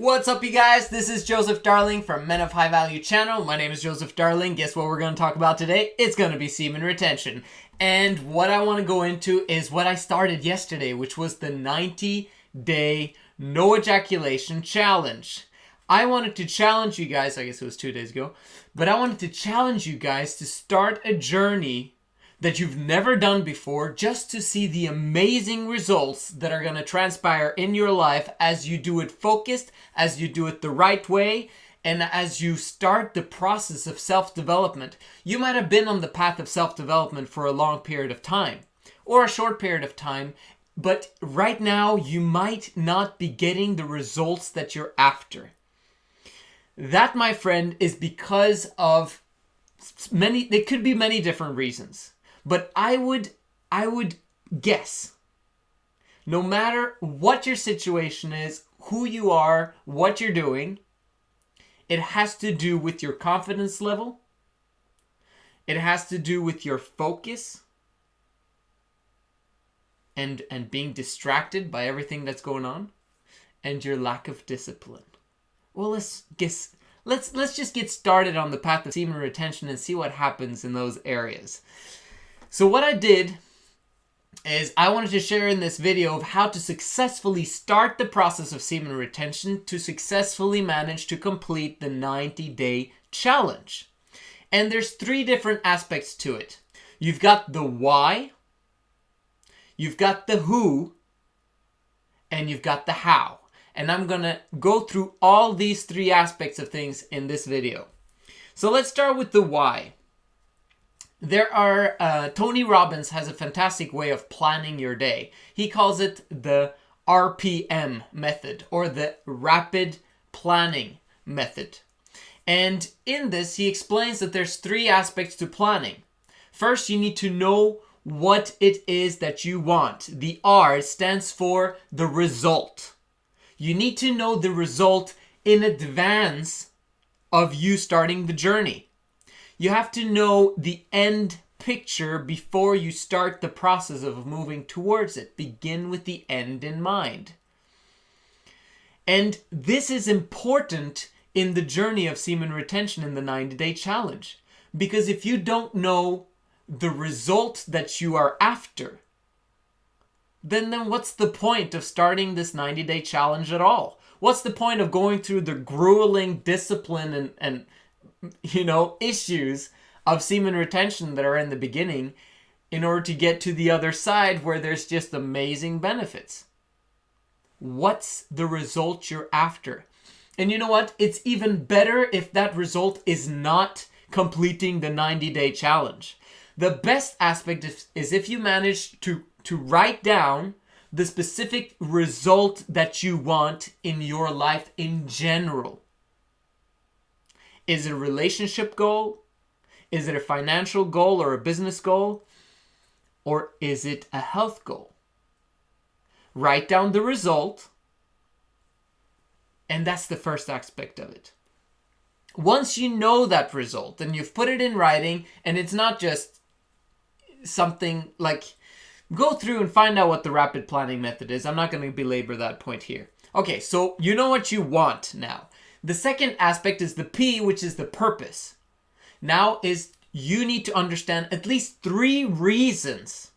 What's up, you guys? This is Joseph Darling from Men of High Value channel. My name is Joseph Darling. Guess what we're going to talk about today? It's going to be semen retention. And what I want to go into is what I started yesterday, which was the 90-day no ejaculation challenge. I wanted to challenge you guys, I guess it was 2 days ago, but I wanted to challenge you guys to start a journey that you've never done before, just to see the amazing results that are going to transpire in your life as you do it focused, as you do it the right way, and as you start the process of self-development. You might have been on the path of self-development for a long period of time, or a short period of time, but right now you might not be getting the results that you're after. That, my friend, is because of there could be many different reasons. But I would guess, no matter what your situation is, who you are, what you're doing, it has to do with your confidence level. It has to do with your focus and being distracted by everything that's going on, and your lack of discipline. Well, let's just get started on the path of semen retention and see what happens in those areas. So what I did is I wanted to share in this video of how to successfully start the process of semen retention to successfully manage to complete the 90-day challenge. And there's 3 different aspects to it. You've got the why, you've got the who, and you've got the how. And I'm going to go through all these 3 aspects of things in this video. So let's start with the why. Tony Robbins has a fantastic way of planning your day. He calls it the RPM method, or the rapid planning method. And in this, he explains that there's 3 aspects to planning. First, you need to know what it is that you want. The R stands for the result. You need to know the result in advance of you starting the journey. You have to know the end picture before you start the process of moving towards it. Begin with the end in mind. And this is important in the journey of semen retention in the 90-day challenge. Because if you don't know the result that you are after, then what's the point of starting this 90-day challenge at all? What's the point of going through the grueling discipline and issues of semen retention that are in the beginning in order to get to the other side where there's just amazing benefits? What's the result you're after? And you know what? It's even better if that result is not completing the 90-day challenge. The best aspect is if you manage to write down the specific result that you want in your life in general. Is it a relationship goal? Is it a financial goal or a business goal? Or is it a health goal? Write down the result, and that's the first aspect of it. Once you know that result and you've put it in writing, and it's not just something like, go through and find out what the rapid planning method is. I'm not going to belabor that point here. Okay, so you know what you want now. The second aspect is the P, which is the purpose. Now is you need to understand at least 3 reasons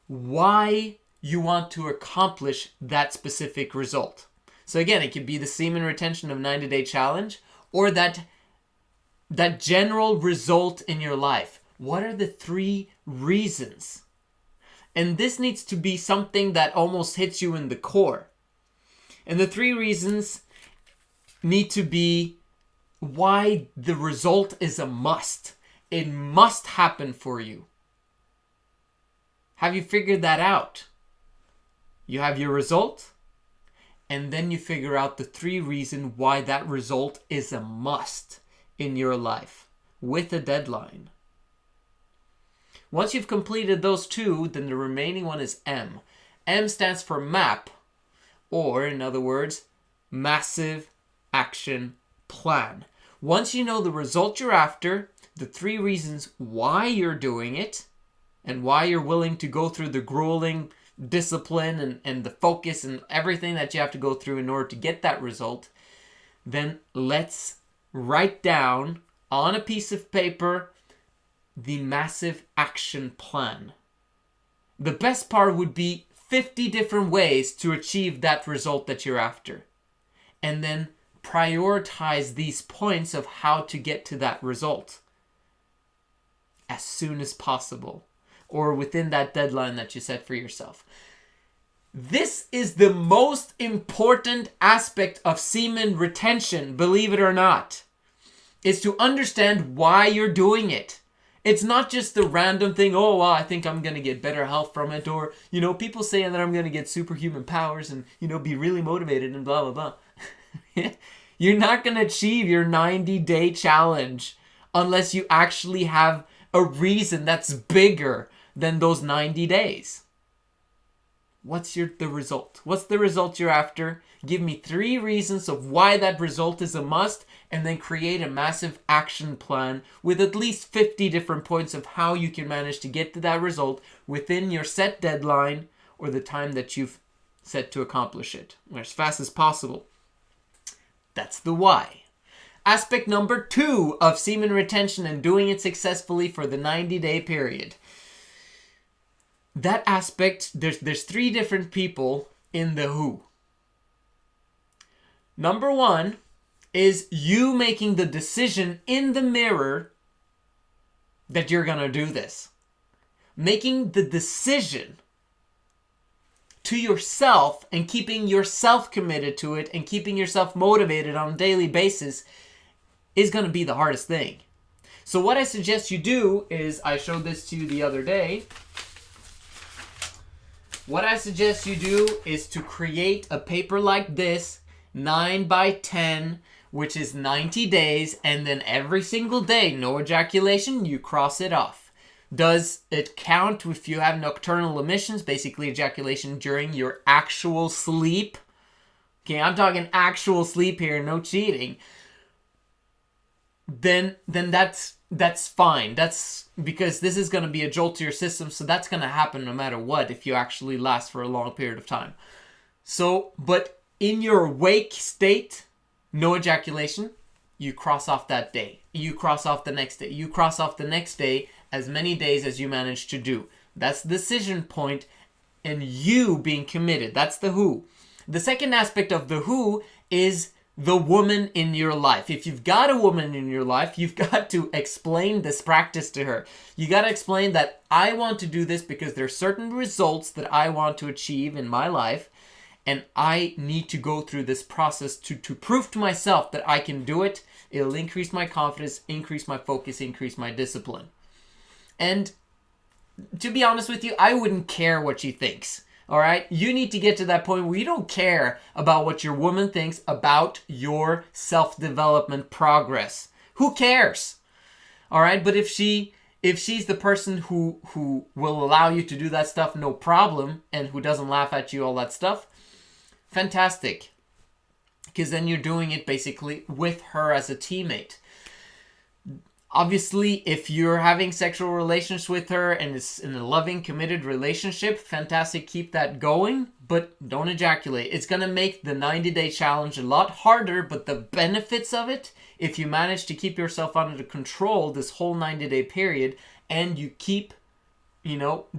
why you want to accomplish that specific result. So again, it could be the semen retention of 90-day challenge, or that general result in your life. What are the 3 reasons? And this needs to be something that almost hits you in the core. And the 3 reasons need to be why the result is a must. It must happen for you. Have you figured that out? You have your result, and then you figure out the 3 reasons why that result is a must in your life, with a deadline. Once you've completed those 2, then the remaining one is M. M stands for MAP, or in other words, Massive Action Plan. Once you know the result you're after, the 3 reasons why you're doing it, and why you're willing to go through the grueling discipline and the focus and everything that you have to go through in order to get that result, then let's write down on a piece of paper the massive action plan. The best part would be 50 different ways to achieve that result that you're after. And then prioritize these points of how to get to that result as soon as possible, or within that deadline that you set for yourself. This is the most important aspect of semen retention, believe it or not, is to understand why you're doing it. It's not just the random thing, oh, well, I think I'm going to get better health from it, or, people saying that I'm going to get superhuman powers and, be really motivated and blah, blah, blah. You're not going to achieve your 90-day challenge unless you actually have a reason that's bigger than those 90 days. What's the result? What's the result you're after? Give me 3 reasons of why that result is a must, and then create a massive action plan with at least 50 different points of how you can manage to get to that result within your set deadline or the time that you've set to accomplish it, or as fast as possible. That's the why. Aspect number 2 of semen retention and doing it successfully for the 90-day period. That aspect, there's 3 different people in the who. Number 1 is you making the decision in the mirror that you're going to do this. Making the decision to yourself and keeping yourself committed to it and keeping yourself motivated on a daily basis is going to be the hardest thing. So what I suggest you do is, I showed this to you the other day. What I suggest you do is to create a paper like this, 9 by 10, which is 90 days, and then every single day, no ejaculation, you cross it off. Does it count if you have nocturnal emissions, basically ejaculation during your actual sleep? Okay, I'm talking actual sleep here, no cheating. Then that's fine. That's because this is going to be a jolt to your system, so that's going to happen no matter what if you actually last for a long period of time. So, but in your awake state, no ejaculation, you cross off that day. You cross off the next day. You cross off the next day, as many days as you manage to do. That's the decision point, and you being committed. That's the who. The second aspect of the who is the woman in your life. If you've got a woman in your life, you've got to explain this practice to her. You got to explain that I want to do this because there are certain results that I want to achieve in my life, and I need to go through this process to prove to myself that I can do it. It'll increase my confidence, increase my focus, increase my discipline. And to be honest with you, I wouldn't care what she thinks. All right? You need to get to that point where you don't care about what your woman thinks about your self-development progress. Who cares? All right? But if she's the person who will allow you to do that stuff, no problem, and who doesn't laugh at you, all that stuff, fantastic. Because then you're doing it basically with her as a teammate. Obviously, if you're having sexual relations with her and it's in a loving, committed relationship, fantastic, keep that going, but don't ejaculate. It's going to make the 90-day challenge a lot harder, but the benefits of it, if you manage to keep yourself under control this whole 90-day period, and you keep,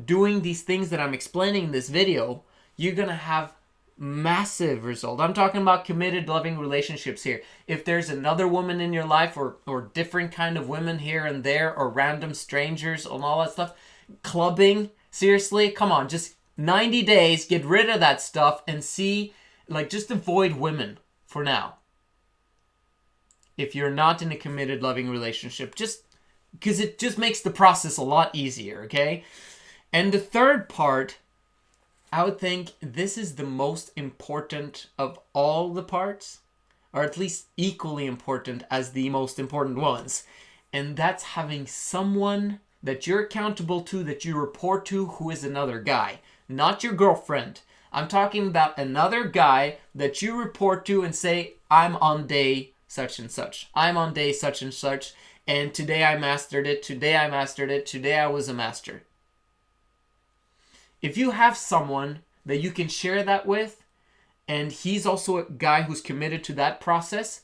doing these things that I'm explaining in this video, you're going to have massive result. I'm talking about committed, loving relationships here. If there's another woman in your life or different kind of women here and there or random strangers and all that stuff, clubbing, seriously, come on, just 90 days, get rid of that stuff and see, just avoid women for now. If you're not in a committed, loving relationship, just because it just makes the process a lot easier, okay? And the third part, I would think this is the most important of all the parts, or at least equally important as the most important ones. And that's having someone that you're accountable to, that you report to, who is another guy. Not your girlfriend. I'm talking about another guy that you report to and say, I'm on day such and such. I'm on day such and such. And today I mastered it. Today I mastered it. Today I was a master. if you have someone that you can share that with, and he's also a guy who's committed to that process,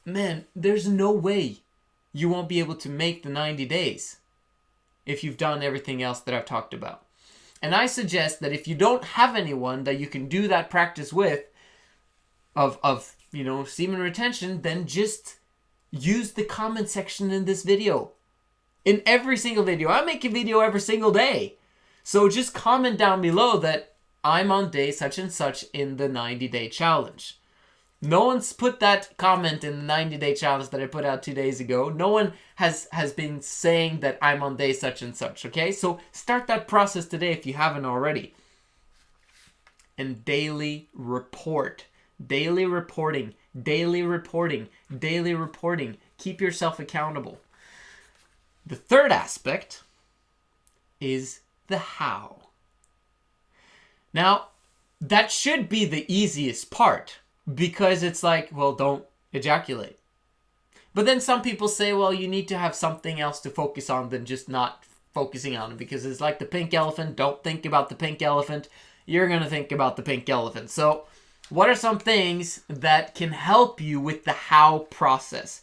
man, there's no way you won't be able to make the 90 days if you've done everything else that I've talked about. And I suggest that if you don't have anyone that you can do that practice with of semen retention, then just use the comment section in this video. In every single video. I make a video every single day. So just comment down below that I'm on day such and such in the 90-day challenge. No one's put that comment in the 90-day challenge that I put out 2 days ago. No one has been saying that I'm on day such and such, okay? So start that process today if you haven't already. And daily report. Daily reporting. Daily reporting. Daily reporting. Keep yourself accountable. The third aspect is the how. Now, that should be the easiest part. Because it's like, well, don't ejaculate. But then some people say, well, you need to have something else to focus on than just not focusing on it. Because it's like the pink elephant. Don't think about the pink elephant. You're going to think about the pink elephant. So what are some things that can help you with the how process?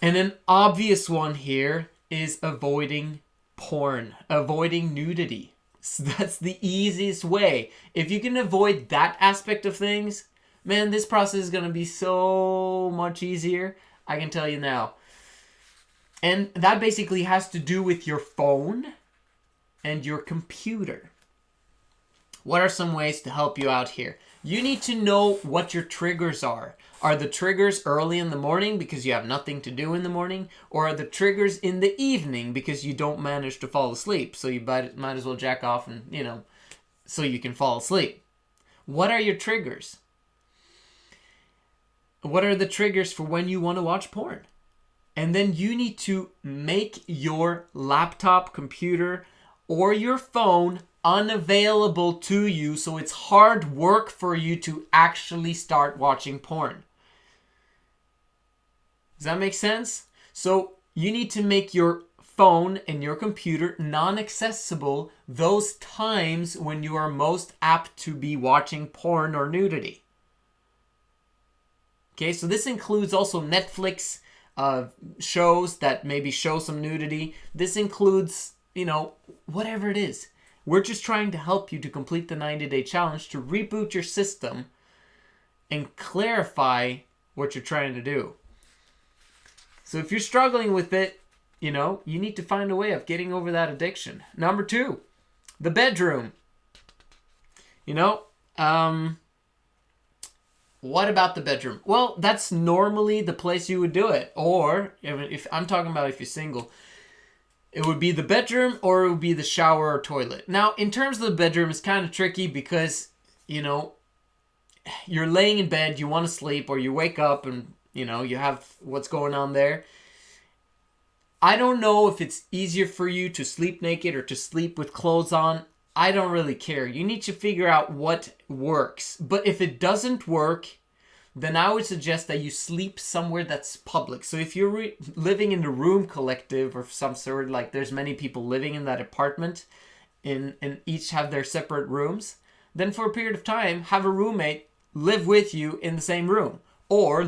And an obvious one here is avoiding porn. Avoiding nudity. So that's the easiest way. If you can avoid that aspect of things, man, this process is going to be so much easier. I can tell you now. And that basically has to do with your phone and your computer. What are some ways to help you out here? You need to know what your triggers are. Are the triggers early in the morning because you have nothing to do in the morning? Or are the triggers in the evening because you don't manage to fall asleep? So you might as well jack off and, so you can fall asleep. What are your triggers? What are the triggers for when you want to watch porn? And then you need to make your laptop, computer, or your phone unavailable to you so it's hard work for you to actually start watching porn. Does that make sense? So you need to make your phone and your computer non-accessible those times when you are most apt to be watching porn or nudity. Okay, so this includes also Netflix shows that maybe show some nudity. This includes, whatever it is. We're just trying to help you to complete the 90-day challenge, to reboot your system and clarify what you're trying to do. So if you're struggling with it, you need to find a way of getting over that addiction. Number 2, the bedroom. What about the bedroom? Well, that's normally the place you would do it. Or, if I'm talking about if you're single, it would be the bedroom or it would be the shower or toilet. Now, in terms of the bedroom, it's kind of tricky because, you're laying in bed, you want to sleep, or you wake up and, you have what's going on there. I don't know if it's easier for you to sleep naked or to sleep with clothes on. I don't really care. You need to figure out what works. But if it doesn't work, then I would suggest that you sleep somewhere that's public. So if you're living in a room collective or some sort, like there's many people living in that apartment and each have their separate rooms, then for a period of time, have a roommate live with you in the same room. Or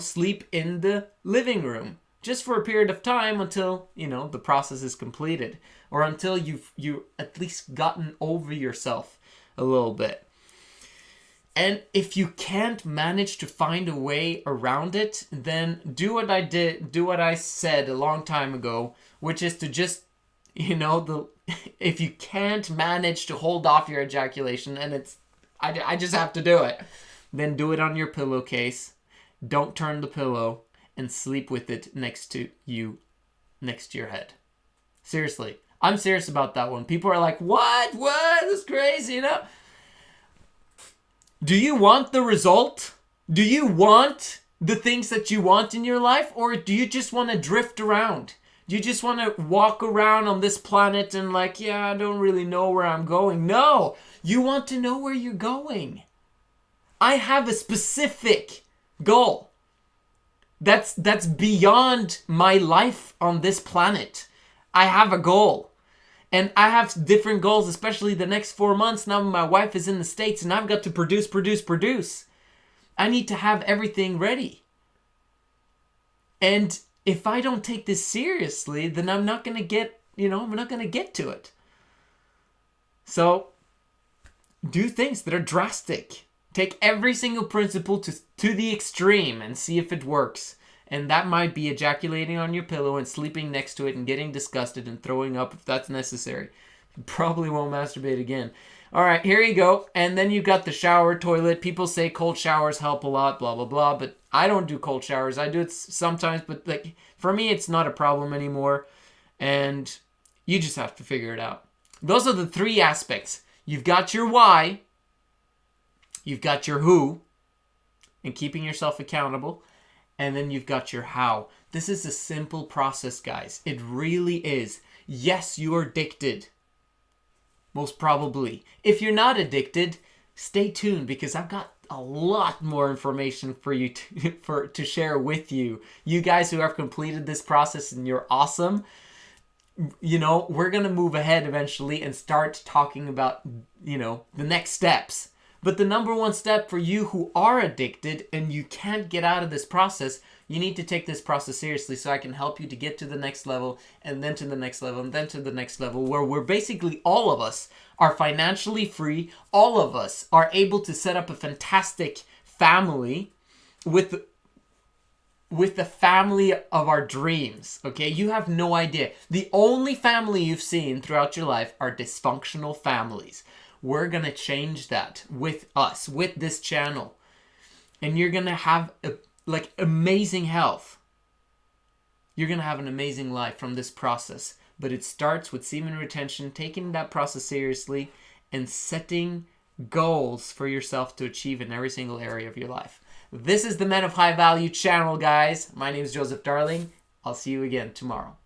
sleep in the living room. Just for a period of time until, the process is completed. Or until you've at least gotten over yourself a little bit. And if you can't manage to find a way around it, then do what I said a long time ago, which is to just, if you can't manage to hold off your ejaculation, and I just have to do it, then do it on your pillowcase. Don't turn the pillow. And sleep with it next to your head. Seriously. I'm serious about that one. People are like, what? That's crazy, Do you want the result? Do you want the things that you want in your life? Or do you just want to drift around? Do you just want to walk around on this planet and I don't really know where I'm going? No, you want to know where you're going. I have a specific goal. That's beyond my life on this planet. I have a goal. And I have different goals, especially the next 4 months. Now my wife is in the States and I've got to produce. I need to have everything ready. And if I don't take this seriously, then I'm not going to get, I'm not going to get to it. So do things that are drastic. Take every single principle to the extreme and see if it works. And that might be ejaculating on your pillow and sleeping next to it and getting disgusted and throwing up if that's necessary. You probably won't masturbate again. All right, here you go. And then you've got the shower, toilet. People say cold showers help a lot, blah, blah, blah. But I don't do cold showers. I do it sometimes, but like for me, it's not a problem anymore. And you just have to figure it out. Those are the 3 aspects. You've got your why. You've got your who. And keeping yourself accountable. And then you've got your how. This is a simple process, guys. It really is. Yes, you are addicted. Most probably. If you're not addicted, stay tuned because I've got a lot more information for you to share with you. You guys who have completed this process and you're awesome. We're going to move ahead eventually and start talking about, the next steps. But the number 1 step for you who are addicted and you can't get out of this process, you need to take this process seriously so I can help you to get to the next level and then to the next level and then to the next level where we're basically all of us are financially free. All of us are able to set up a fantastic family with the family of our dreams, okay? You have no idea. The only family you've seen throughout your life are dysfunctional families. We're going to change that with us, with this channel. And you're going to have amazing health. You're going to have an amazing life from this process. But it starts with semen retention, taking that process seriously, and setting goals for yourself to achieve in every single area of your life. This is the Men of High Value channel, guys. My name is Joseph Darling. I'll see you again tomorrow.